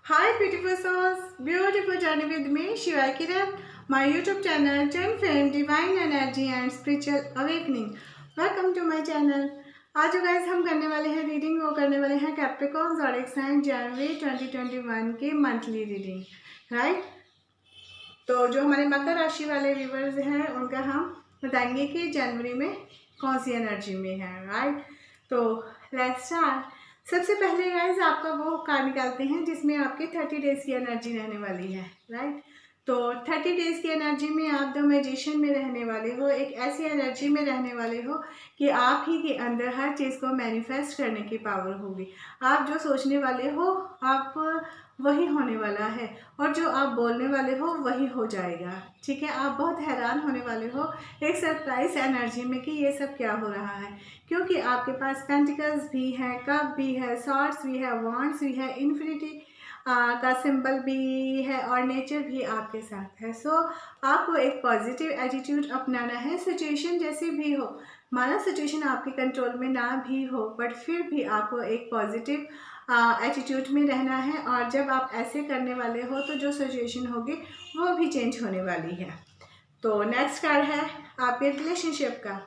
Hi beautiful souls, beautiful journey with me Shiva Kiran, my YouTube channel Twin Flame Divine Energy and Spiritual Awakening. Welcome to my channel. आज जो guys हम करने वाले हैं reading वो करने वाले हैं कैप्रिकॉर्न ज़ोडिएक साइन जनवरी 2021 की मंथली रीडिंग, राइट। तो जो हमारे मकर राशि वाले व्यूवर्स हैं उनका हम बताएंगे कि जनवरी में कौन सी एनर्जी में है, राइट। तो लेट्स स्टार्ट। सबसे पहले गाइज आपका वो कार्ड निकालते हैं जिसमें आपके 30 डेज की एनर्जी रहने वाली है, राइट। तो 30 डेज की एनर्जी में आप द मैजिशियन में रहने वाले हो, एक ऐसी एनर्जी में रहने वाले हो कि आप ही के अंदर हर चीज़ को मैनिफेस्ट करने की पावर होगी। आप जो सोचने वाले हो आप वही होने वाला है और जो आप बोलने वाले हो वही हो जाएगा, ठीक है। आप बहुत हैरान होने वाले हो एक सरप्राइज एनर्जी में कि ये सब क्या हो रहा है, क्योंकि आपके पास पेंटिकल्स भी है, कप भी है, सॉर्ड्स भी है, वॉन्ड्स भी है, इन्फिनिटी का सिंबल भी है और नेचर भी आपके साथ है। सो आपको एक पॉजिटिव एटीट्यूड अपनाना है, सिचुएशन जैसी भी हो। माना सिचुएशन आपके कंट्रोल में ना भी हो बट फिर भी आपको एक पॉजिटिव एटीट्यूड में रहना है और जब आप ऐसे करने वाले हो तो जो सिचुएशन होगी वो भी चेंज होने वाली है। तो नेक्स्ट कार्ड है आपके रिलेशनशिप का।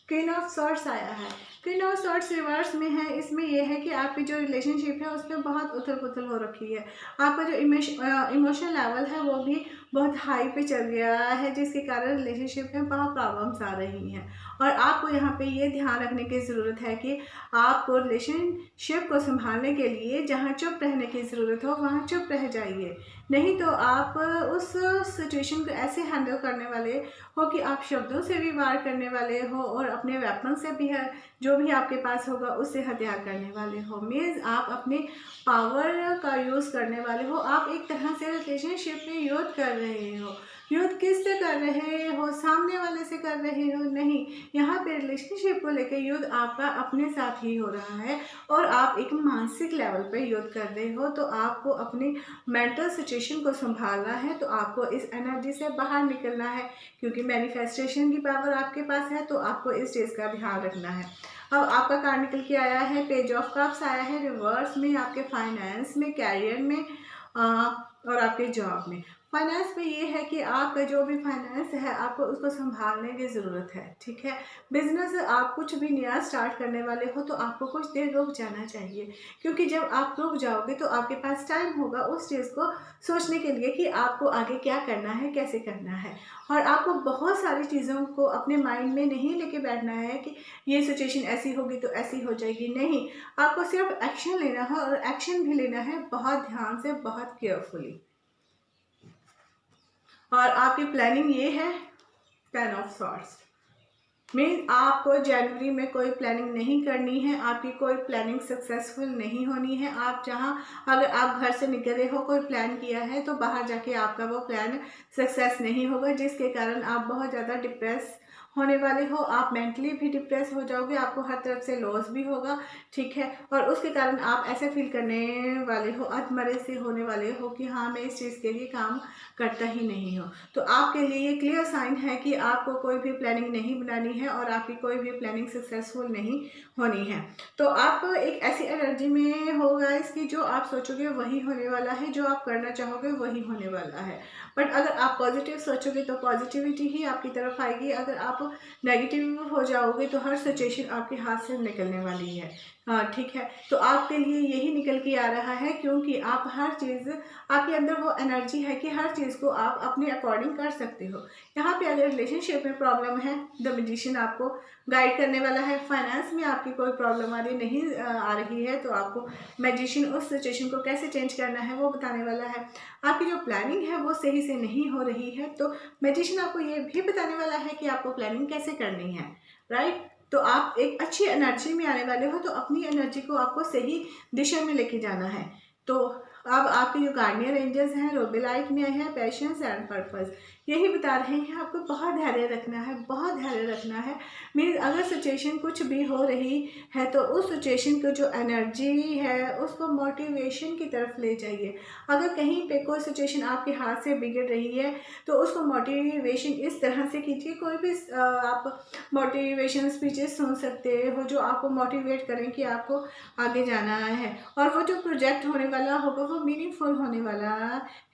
क्वीन ऑफ सॉर्ड्स आया है। क्वीन ऑफ सॉर्ड्स रिवर्स में है। इसमें यह है कि आपकी जो रिलेशनशिप है उसमें बहुत उथल पुथल हो रखी है। आपका जो इमोशनल लेवल है वो भी बहुत हाई पे चल गया है, जिसके कारण रिलेशनशिप में बहुत प्रॉब्लम्स आ रही हैं। और आपको यहाँ पे ये ध्यान रखने की ज़रूरत है कि आपको रिलेशनशिप को संभालने के लिए जहाँ चुप रहने की ज़रूरत हो वहाँ चुप रह जाइए, नहीं तो आप उस सिचुएशन को ऐसे हैंडल करने वाले हो कि आप शब्दों से भी वार करने वाले हो और अपने वेपन से भी है जो भी आपके पास होगा उससे हथियार करने वाले हो। मीन्स आप अपने पावर का यूज़ करने वाले हो। आप एक तरह से रिलेशनशिप में युद्ध कर रहे हो। युद्ध किससे कर रहे हो? सामने वाले से कर रहे हो? नहीं, यहाँ पे रिलेशनशिप को लेकर युद्ध आपका अपने साथ ही हो रहा है और आप एक मानसिक लेवल पे युद्ध कर रहे हो। तो आपको अपनी मेंटल सिचुएशन को संभालना है, तो आपको इस एनर्जी से बाहर निकलना है, क्योंकि मैनिफेस्टेशन की पावर आपके पास है। तो आपको इस चीज़ का ध्यान रखना है। अब आपका कार्ड निकल के आया है पेज ऑफ कप्स आया है रिवर्स में, आपके फाइनेंस में, कैरियर में और आपके जॉब में। फाइनेंस में ये है कि आपका जो भी फाइनेंस है आपको उसको संभालने की ज़रूरत है, ठीक है। बिजनेस आप कुछ भी नया स्टार्ट करने वाले हो तो आपको कुछ देर रुक जाना चाहिए, क्योंकि जब आप रुक जाओगे तो आपके पास टाइम होगा उस चीज़ को सोचने के लिए कि आपको आगे क्या करना है, कैसे करना है। और आपको बहुत सारी चीज़ों को अपने माइंड में नहीं लेके बैठना है कि ये सिचुएशन ऐसी होगी तो ऐसी हो जाएगी, नहीं। आपको सिर्फ एक्शन लेना है और एक्शन भी लेना है बहुत ध्यान से, बहुत केयरफुली। और आपकी प्लानिंग ये है 10 ऑफ सॉर्ड्स। मीन आपको जनवरी में कोई प्लानिंग नहीं करनी है, आपकी कोई प्लानिंग सक्सेसफुल नहीं होनी है। आप जहाँ अगर आप घर से निकले हो कोई प्लान किया है तो बाहर जाके आपका वो प्लान सक्सेस नहीं होगा, जिसके कारण आप बहुत ज़्यादा डिप्रेस होने वाले हो। आप मेंटली भी डिप्रेस हो जाओगे, आपको हर तरफ से लॉस भी होगा, ठीक है। और उसके कारण आप ऐसे फील करने वाले हो, अधमरे से होने वाले हो कि हाँ मैं इस चीज़ के लिए काम करता ही नहीं हो। तो आपके लिए ये क्लियर साइन है कि आपको कोई भी प्लानिंग नहीं बनानी है और आपकी कोई भी प्लानिंग सक्सेसफुल नहीं होनी है। तो आप एक ऐसी एनर्जी में हो गाइस कि जो आप सोचोगे वही होने वाला है, जो आप करना चाहोगे वही होने वाला है। बट अगर आप पॉजिटिव सोचोगे तो पॉजिटिविटी ही आपकी तरफ आएगी। अगर आप नेगेटिव हो जाओगे तो हर सिचुएशन आपके हाथ से निकलने वाली है, हाँ ठीक है। तो आपके लिए यही निकल के आ रहा है, क्योंकि आप हर चीज़, आपके अंदर वो एनर्जी है कि हर चीज़ को आप अपने अकॉर्डिंग कर सकते हो। यहाँ पे अगर रिलेशनशिप में प्रॉब्लम है द मैजिशियन आपको गाइड करने वाला है। फाइनेंस में आपकी कोई प्रॉब्लम आ रही है तो आपको मैजिशियन उस सिचुएशन को कैसे चेंज करना है वो बताने वाला है। आपकी जो प्लानिंग है वो सही से नहीं हो रही है तो मैजिशियन आपको ये भी बताने वाला है कि आपको प्लानिंग कैसे करनी है, राइट। तो आप एक अच्छी एनर्जी में आने वाले हो, तो अपनी एनर्जी को आपको सही दिशा में लेके जाना है। तो अब आपके जो गार्डियन एंजल्स हैं रोबे लाइट में आए हैं पेशेंस एंड पर्पस, यही बता रहे हैं आपको बहुत धैर्य रखना है, बहुत धैर्य रखना है। मीन्स अगर सिचुएशन कुछ भी हो रही है तो उस सिचुएशन को जो एनर्जी है उसको मोटिवेशन की तरफ ले जाइए। अगर कहीं पे कोई सिचुएशन आपके हाथ से बिगड़ रही है तो उसको मोटिवेशन इस तरह से कीजिए, कोई भी आप मोटिवेशन स्पीचेस सुन सकते हो जो आपको मोटिवेट करें कि आपको आगे जाना है, और वो जो प्रोजेक्ट होने वाला होगा वो मीनिंगफुल होने वाला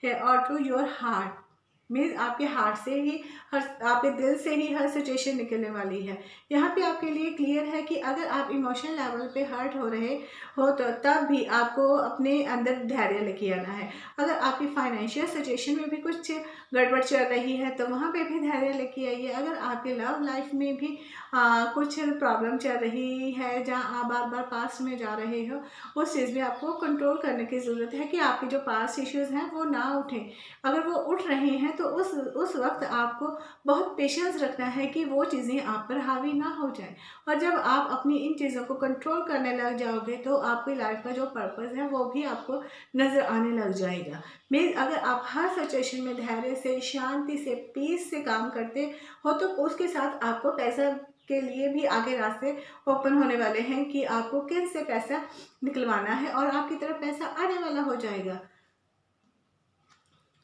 है। और टू योर हार्ट मीन्स आपके हार्ट से ही आपके दिल से ही हर सिचुएशन निकलने वाली है। यहाँ पे आपके लिए क्लियर है कि अगर आप इमोशनल लेवल पे हर्ट हो रहे हो तो तब भी आपको अपने अंदर धैर्य लेके आना है। अगर आपकी फाइनेंशियल सिचुएशन में भी कुछ गड़बड़ चल रही है तो वहाँ पे भी धैर्य लेके आइए। अगर आपके लव लाइफ में भी कुछ प्रॉब्लम चल रही है जहाँ आप बार बार पास्ट में जा रहे हो, उस चीज़ में आपको कंट्रोल करने की ज़रूरत है कि आपके जो पास्ट इश्यूज़ हैं वो ना उठें। अगर वो उठ रहे हैं तो उस वक्त आपको बहुत पेशेंस रखना है कि वो चीज़ें आप पर हावी ना हो जाए। और जब आप अपनी इन चीज़ों को कंट्रोल करने लग जाओगे तो आपकी लाइफ का जो पर्पस है वो भी आपको नज़र आने लग जाएगा। मीन्स अगर आप हर सिचुएशन में धैर्य से, शांति से, पीस से काम करते हो तो उसके साथ आपको पैसा के लिए भी आगे रास्ते ओपन होने वाले हैं कि आपको किन से पैसा निकलवाना है और आपकी तरफ पैसा आने वाला हो जाएगा।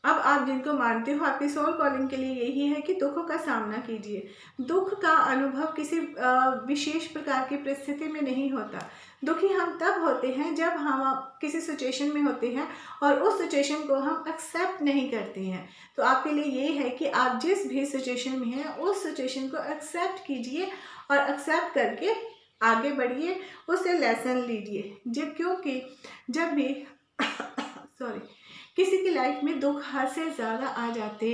अब आप जिनको मानते हो आपकी सोल कॉलिंग के लिए यही है कि दुखों का सामना कीजिए। दुख का अनुभव किसी विशेष प्रकार की परिस्थिति में नहीं होता। दुखी हम तब होते हैं जब हम किसी सिचुएशन में होते हैं और उस सिचुएशन को हम एक्सेप्ट नहीं करते हैं। तो आपके लिए ये है कि आप जिस भी सिचुएशन में हैं उस सिचुएशन को एक्सेप्ट कीजिए और एक्सेप्ट करके आगे बढ़िए, उससे लेसन लीजिए। क्योंकि जब भी सॉरी किसी की लाइफ में दुख हद से ज़्यादा आ जाते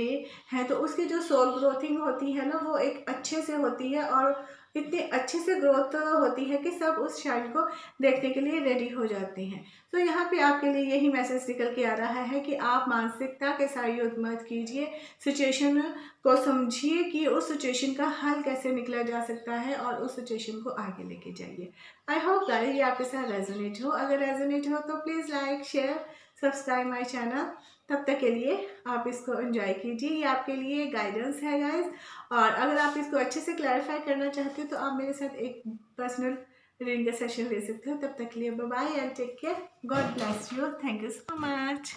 हैं तो उसकी जो सोल ग्रोथिंग होती है ना वो एक अच्छे से होती है और इतने अच्छे से ग्रोथ होती है कि सब उस शाइन को देखने के लिए रेडी हो जाते हैं। तो यहाँ पे आपके लिए यही मैसेज निकल के आ रहा है कि आप मानसिकता के साथ युद्ध मत कीजिए, सिचुएशन को समझिए कि उस सिचुएशन का हल कैसे निकला जा सकता है और उस सिचुएशन को आगे लेके जाइए। आई होप गाइस ये आपके साथ रेजोनेट हो। अगर रेजोनेट हो तो please like, share, subscribe my channel. तब तक के लिए आप इसको एंजॉय कीजिए, ये आपके लिए गाइडेंस है गाइस। और अगर आप इसको अच्छे से क्लैरिफाई करना चाहते हो तो आप मेरे साथ एक पर्सनल रीडिंग का सेशन ले सकते हो। तब तक के लिए bye bye and take care. God bless you. Thank you so much.